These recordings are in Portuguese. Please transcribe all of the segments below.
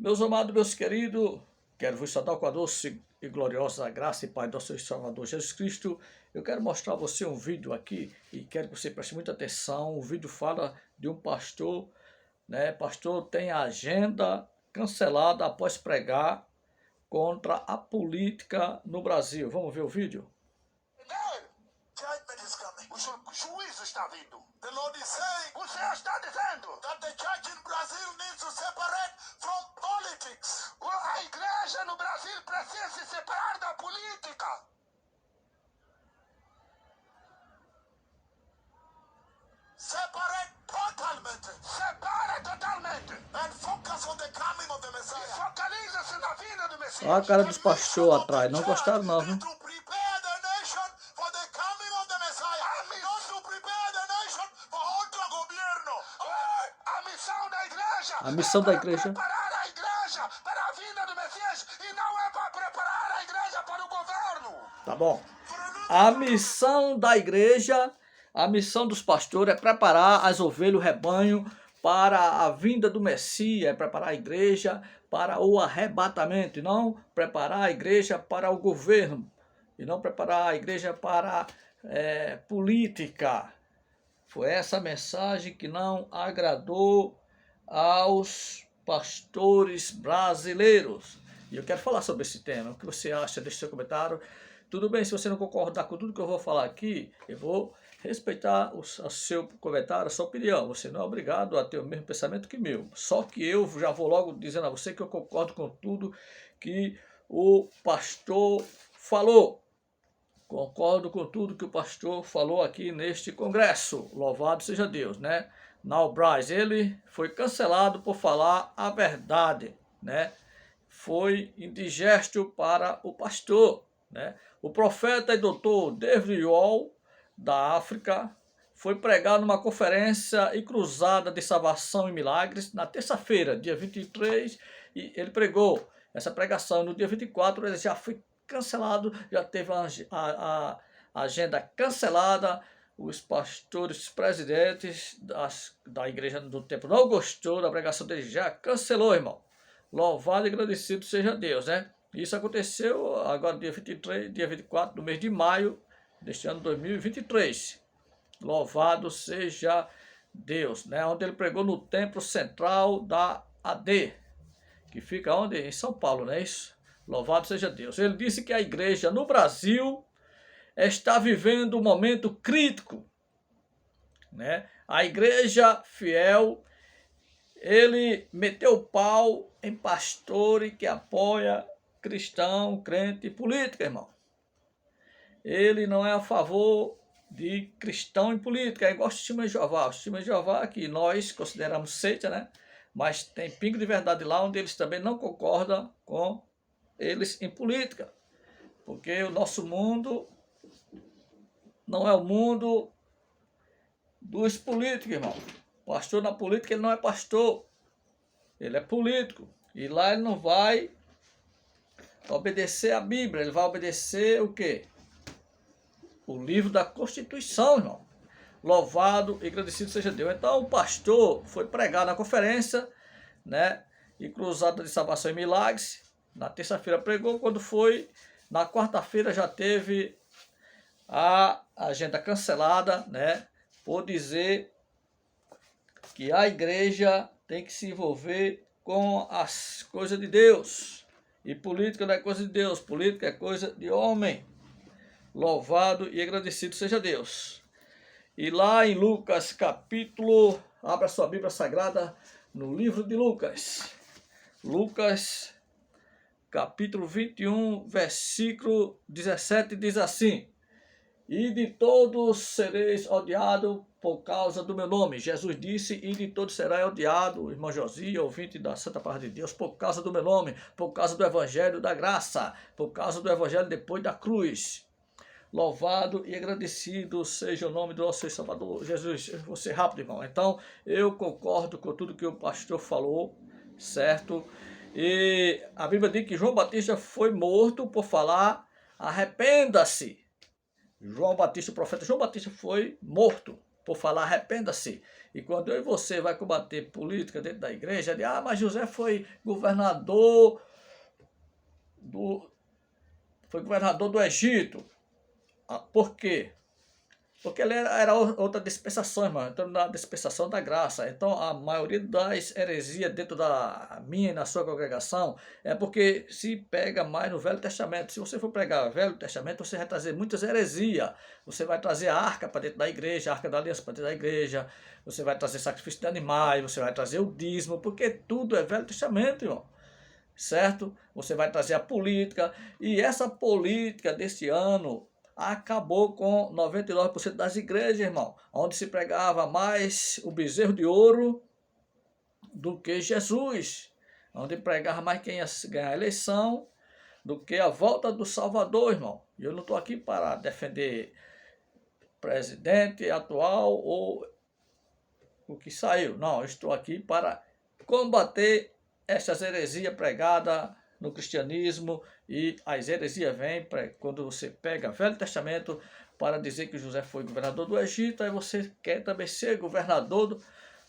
Meus amados, meus queridos, quero vos saudar com a doce e gloriosa graça e Pai do nosso Salvador Jesus Cristo. Eu quero mostrar a você um vídeo aqui e quero que você preste muita atenção. O vídeo fala de um pastor, né? Pastor tem a agenda cancelada após pregar contra a política no Brasil. Vamos ver o vídeo? O juízo está vindo. The Lord is saying, o Senhor está dizendo that the church in Brazil needs to separate from politics. A igreja no Brasil precisa se separar da política. Separate totalmente. Separa totalmente. And focus on the coming of the Messiah. E focaliza-se na vinda do Messias. Olha a cara dos pastores atrás, não gostaram não, viu? A missão da igreja é preparar a igreja para a vinda do Messias e não é para preparar a igreja para o governo. Tá bom. A missão da igreja, a missão dos pastores é preparar as ovelhas, o rebanho para a vinda do Messias, é preparar a igreja para o arrebatamento, e não preparar a igreja para o governo, e não preparar a igreja para política. Foi essa mensagem que não agradou aos pastores brasileiros. E eu quero falar sobre esse tema. O que você acha? Deixe seu comentário. Tudo bem, se você não concordar com tudo que eu vou falar aqui, eu vou respeitar o seu comentário, a sua opinião. Você não é obrigado a ter o mesmo pensamento que meu. Só que eu já vou logo dizendo a você que eu concordo com tudo que o pastor falou. Concordo com tudo que o pastor falou aqui neste congresso. Louvado seja Deus, né? Now Bryce, ele foi cancelado por falar a verdade, né? Foi indigesto para o pastor, né? O profeta e doutor David Wall, da África, foi pregar numa conferência e cruzada de salvação e milagres na terça-feira, dia 23, e ele pregou essa pregação. No dia 24, ele já foi cancelado, já teve a agenda cancelada. Os pastores presidentes da igreja do tempo não gostou da pregação dele, já cancelou, irmão. Louvado e agradecido seja Deus, né? Isso aconteceu agora dia 23, dia 24 do mês de maio deste ano 2023. Louvado seja Deus, né? Onde ele pregou no templo central da AD, que fica onde? Em São Paulo, não é isso? Louvado seja Deus. Ele disse que a igreja no Brasil está vivendo um momento crítico, né? A igreja fiel, ele meteu o pau em pastor que apoia cristão, crente e política, irmão. Ele não é a favor de cristão e política, é igual o Testemunho de Jeová. O Testemunho de Jeová, que nós consideramos seita, né? Mas tem pingo de verdade lá, onde eles também não concordam com eles em política. Porque o nosso mundo não é o mundo dos políticos, irmão. Pastor na política, ele não é pastor. Ele é político. E lá ele não vai obedecer a Bíblia. Ele vai obedecer o quê? O livro da Constituição, irmão. Louvado e agradecido seja Deus. Então o pastor foi pregar na conferência, né? E cruzada de salvação e milagres. Na terça-feira pregou. Quando foi na quarta-feira já teve a agenda cancelada, né? Por dizer que a igreja tem que se envolver com as coisas de Deus. E política não é coisa de Deus, política é coisa de homem. Louvado e agradecido seja Deus. E lá em Lucas capítulo, abra sua Bíblia Sagrada no livro de Lucas. Lucas capítulo 21, versículo 17 diz assim: e de todos sereis odiados por causa do meu nome. Jesus disse, e de todos será odiado, irmão Josias, ouvinte da Santa Palavra de Deus, por causa do meu nome, por causa do Evangelho da graça, por causa do Evangelho depois da cruz. Louvado e agradecido seja o nome do nosso Salvador Jesus. Eu vou ser rápido, irmão. Então, eu concordo com tudo que o pastor falou, certo? E a Bíblia diz que João Batista foi morto por falar, arrependa-se. João Batista, o profeta João Batista foi morto. por falar arrependa-se. E quando eu e você vai combater política dentro da igreja, mas José foi governador do Egito. Por quê? Porque ele era outra dispensação, irmão, então na dispensação da graça. Então a maioria das heresias dentro da minha e na sua congregação é porque se pega mais no Velho Testamento. Se você for pregar o Velho Testamento, você vai trazer muitas heresias. Você vai trazer a arca para dentro da igreja, a arca da aliança para dentro da igreja, você vai trazer sacrifício de animais, você vai trazer o dízimo, porque tudo é Velho Testamento, irmão. Certo? Você vai trazer a política, e essa política desse ano acabou com 99% das igrejas, irmão, onde se pregava mais o bezerro de ouro do que Jesus, onde pregava mais quem ia ganhar a eleição do que a volta do Salvador, irmão. E eu não estou aqui para defender presidente atual ou o que saiu, não, eu estou aqui para combater essas heresias pregadas no cristianismo, e as heresias vêm quando você pega o Velho Testamento para dizer que José foi governador do Egito, aí você quer também ser governador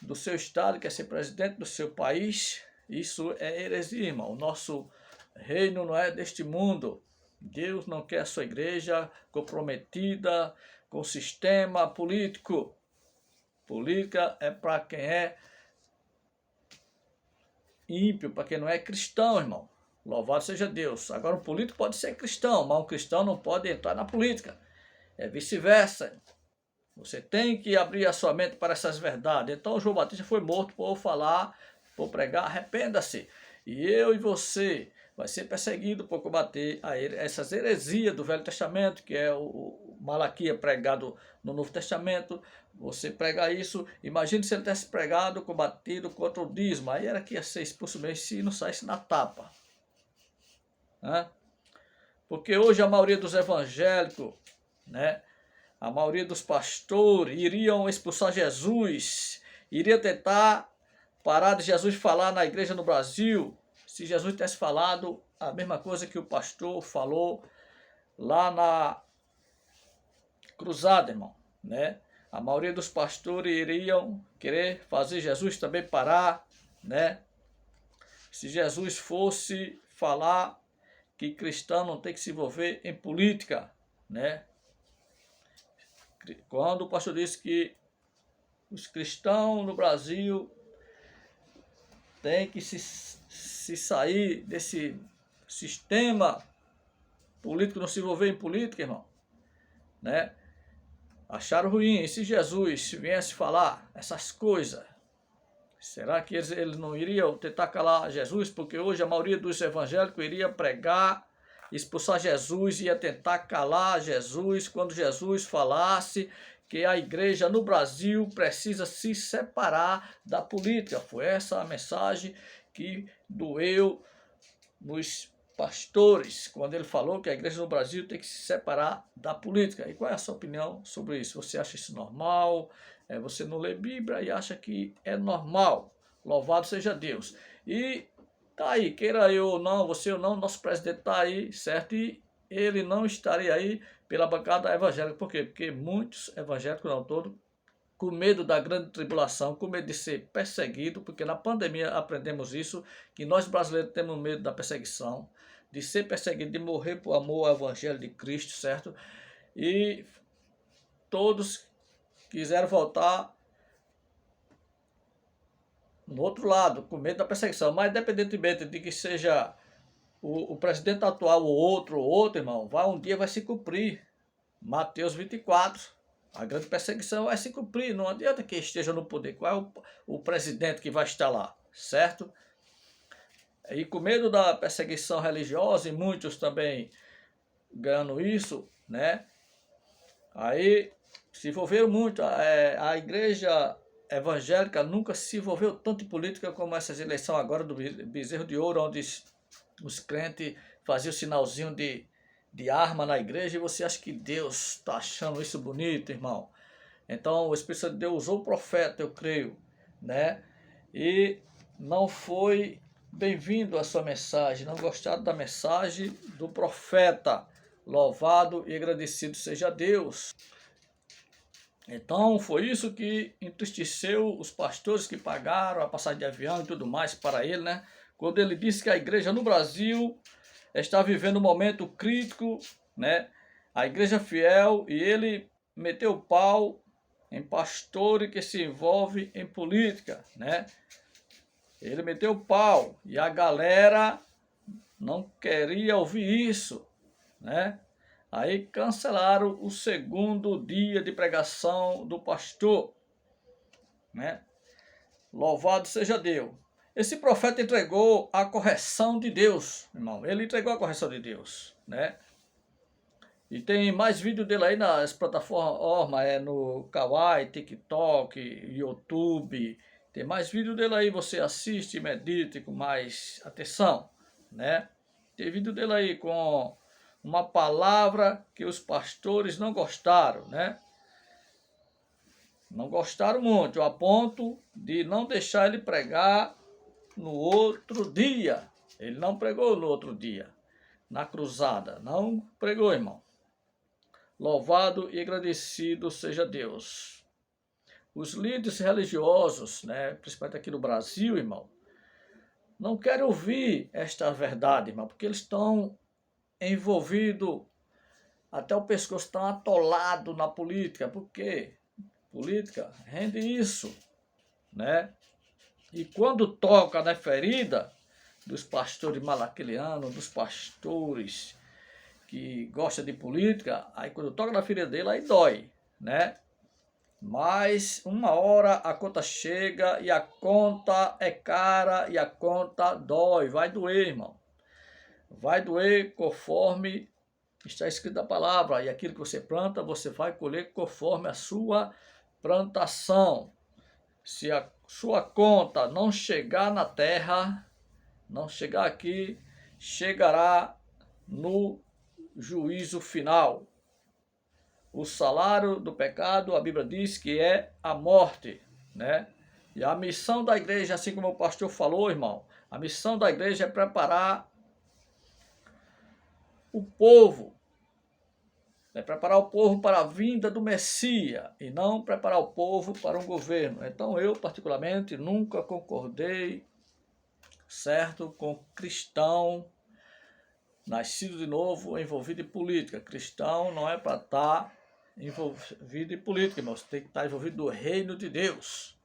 do seu estado, quer ser presidente do seu país. Isso é heresia, irmão. O nosso reino não é deste mundo. Deus não quer a sua igreja comprometida com o sistema político. Política é para quem é ímpio, para quem não é cristão, irmão. Louvado seja Deus. Agora, um político pode ser cristão, mas um cristão não pode entrar na política. É vice-versa. Você tem que abrir a sua mente para essas verdades. Então, João Batista foi morto por falar, por pregar, arrependa-se. E eu e você vai ser perseguido por combater essas heresias do Velho Testamento, que é o Malaquias pregado no Novo Testamento. Você prega isso, imagine se ele tivesse pregado, combatido contra o dízimo, aí era que ia ser expulso mesmo se não saísse na tapa. Porque hoje a maioria dos evangélicos, né, a maioria dos pastores iriam expulsar Jesus, iria tentar parar de Jesus falar na igreja no Brasil, se Jesus tivesse falado a mesma coisa que o pastor falou lá na cruzada, irmão, né? A maioria dos pastores iriam querer fazer Jesus também parar, né? Se Jesus fosse falar que cristão não tem que se envolver em política, né? Quando o pastor disse que os cristãos no Brasil têm que se sair desse sistema político, não se envolver em política, irmão, né? Acharam ruim. E se Jesus viesse falar essas coisas, será que eles não iriam tentar calar Jesus? Porque hoje a maioria dos evangélicos iria pregar, expulsar Jesus, ia tentar calar Jesus quando Jesus falasse que a igreja no Brasil precisa se separar da política. Foi essa a mensagem que doeu nos pastores, quando ele falou que a igreja no Brasil tem que se separar da política. E qual é a sua opinião sobre isso? Você acha isso normal? Você não lê Bíblia e acha que é normal? Louvado seja Deus. E tá aí, queira eu ou não, você ou não, nosso presidente tá aí, certo? E ele não estaria aí pela bancada evangélica. Por quê? Porque muitos evangélicos, não todos, com medo da grande tribulação, com medo de ser perseguido, porque na pandemia aprendemos isso, que nós brasileiros temos medo da perseguição, de ser perseguido, de morrer por amor ao evangelho de Cristo, certo? E todos quiseram voltar no outro lado, com medo da perseguição, mas independentemente de que seja o presidente atual ou outro, irmão, um dia vai se cumprir. Mateus 24, a grande perseguição vai se cumprir, não adianta que esteja no poder. Qual é o presidente que vai estar lá, certo? E com medo da perseguição religiosa, e muitos também ganhando isso, né? Aí se envolveram muito. A igreja evangélica nunca se envolveu tanto em política como essas eleições agora do bezerro de ouro, onde os crentes faziam o sinalzinho de arma na igreja, e você acha que Deus está achando isso bonito, irmão? Então o Espírito Santo de Deus usou o profeta, eu creio, né? E não foi bem-vindo a sua mensagem, não gostaram da mensagem do profeta. Louvado e agradecido seja Deus. Então foi isso que entristeceu os pastores que pagaram a passagem de avião e tudo mais para ele, né? Quando ele disse que a igreja no Brasil está vivendo um momento crítico, né? A igreja fiel, e ele meteu o pau em pastor que se envolve em política, né? Ele meteu o pau e a galera não queria ouvir isso, né? Aí cancelaram o segundo dia de pregação do pastor, né? Louvado seja Deus. Esse profeta entregou a correção de Deus, irmão. Ele entregou a correção de Deus, né? E tem mais vídeo dele aí nas plataformas, no Kawaii, TikTok, YouTube. Tem mais vídeo dele aí, você assiste e medite com mais atenção, né? Tem vídeo dele aí com uma palavra que os pastores não gostaram, né? Não gostaram muito, a ponto de não deixar ele pregar no outro dia. Ele não pregou no outro dia, na cruzada. Não pregou, irmão. Louvado e agradecido seja Deus. Os líderes religiosos, né, principalmente aqui no Brasil, irmão, não querem ouvir esta verdade, irmão, porque eles estão envolvidos até o pescoço, estão atolados na política. Por quê? Política rende isso, né? E quando toca na ferida dos pastores malaquilianos, dos pastores que gostam de política, aí quando toca na ferida dele, aí dói, né? Mas uma hora a conta chega e a conta é cara e a conta dói, vai doer, irmão. Vai doer conforme está escrito na palavra, e aquilo que você planta, você vai colher conforme a sua plantação. Se a sua conta não chegar na terra, não chegar aqui, chegará no juízo final. O salário do pecado, a Bíblia diz que é a morte, né? E a missão da igreja, assim como o pastor falou, irmão, a missão da igreja é preparar o povo, é preparar o povo para a vinda do Messias e não preparar o povo para um governo. Então eu, particularmente, nunca concordei, certo, com cristão nascido de novo, envolvido em política. Cristão não é para estar envolvido em política, irmão. Você tem que estar envolvido no reino de Deus.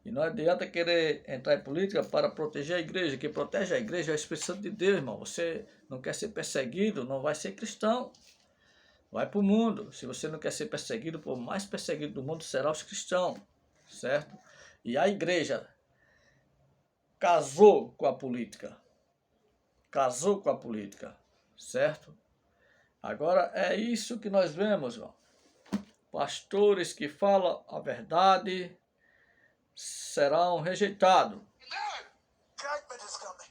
E não adianta querer entrar em política para proteger a igreja. Quem protege a igreja é o Espírito Santo de Deus, irmão. Você não quer ser perseguido, não vai ser cristão. Vai para o mundo. Se você não quer ser perseguido, o mais perseguido do mundo será os cristãos, certo? E a igreja casou com a política. Casou com a política, certo? Agora é isso que nós vemos, irmão. Pastores que falam a verdade serão rejeitados.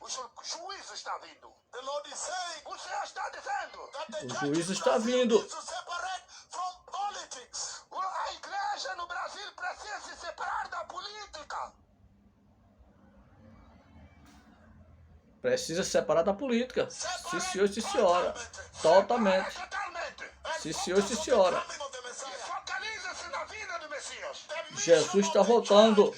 O juízo está vindo. The Lord is saying, o Senhor está dizendo, that the O church juízo in está Brazil vindo. needs to separate from politics. A igreja no Brasil precisa se separar da política. Precisa se separar da política. Sim, senhor, sim, senhora. Totalmente. Sim, senhor, sim, senhora. Focaliza-se na vinda do Messias. Jesus está voltando.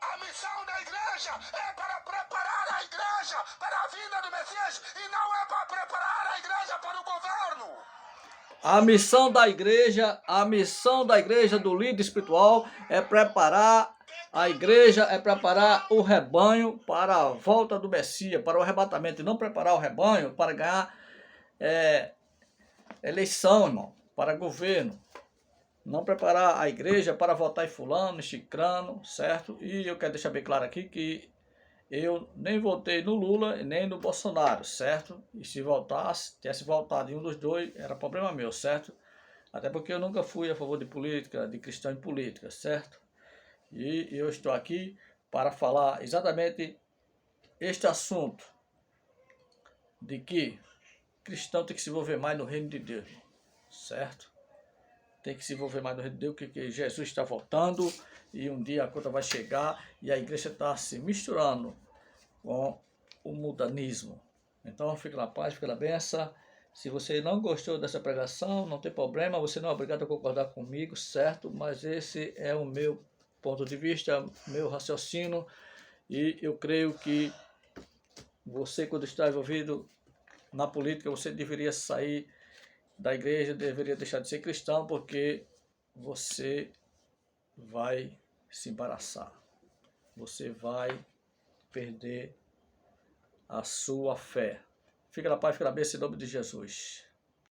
A missão da igreja é para preparar a igreja para a vinda do Messias e não é para preparar a igreja para o governo. A missão da igreja, do líder espiritual, é preparar a igreja, é preparar o rebanho para a volta do Messias, para o arrebatamento, e não preparar o rebanho para ganhar eleição, irmão, para governo. Não preparar a igreja para votar em fulano, em cicrano, certo? E eu quero deixar bem claro aqui que eu nem votei no Lula e nem no Bolsonaro, certo? E se voltasse, tivesse votado em um dos dois, era problema meu, certo? Até porque eu nunca fui a favor de política, de cristão em política, certo? E eu estou aqui para falar exatamente este assunto, de que cristão tem que se envolver mais no reino de Deus, certo? Tem que se envolver mais no reino de Deus, porque Jesus está voltando e um dia a conta vai chegar e a igreja está se misturando com o mundanismo, Então fica na paz, fica na benção. Se você não gostou dessa pregação, não tem problema, você não é obrigado a concordar comigo, certo? Mas esse é o meu ponto de vista, meu raciocínio, e eu creio que você, quando está envolvido na política, você deveria sair da igreja, deveria deixar de ser cristão, porque você vai se embaraçar. Você vai perder a sua fé. Fica na paz, fica na bênção em nome de Jesus.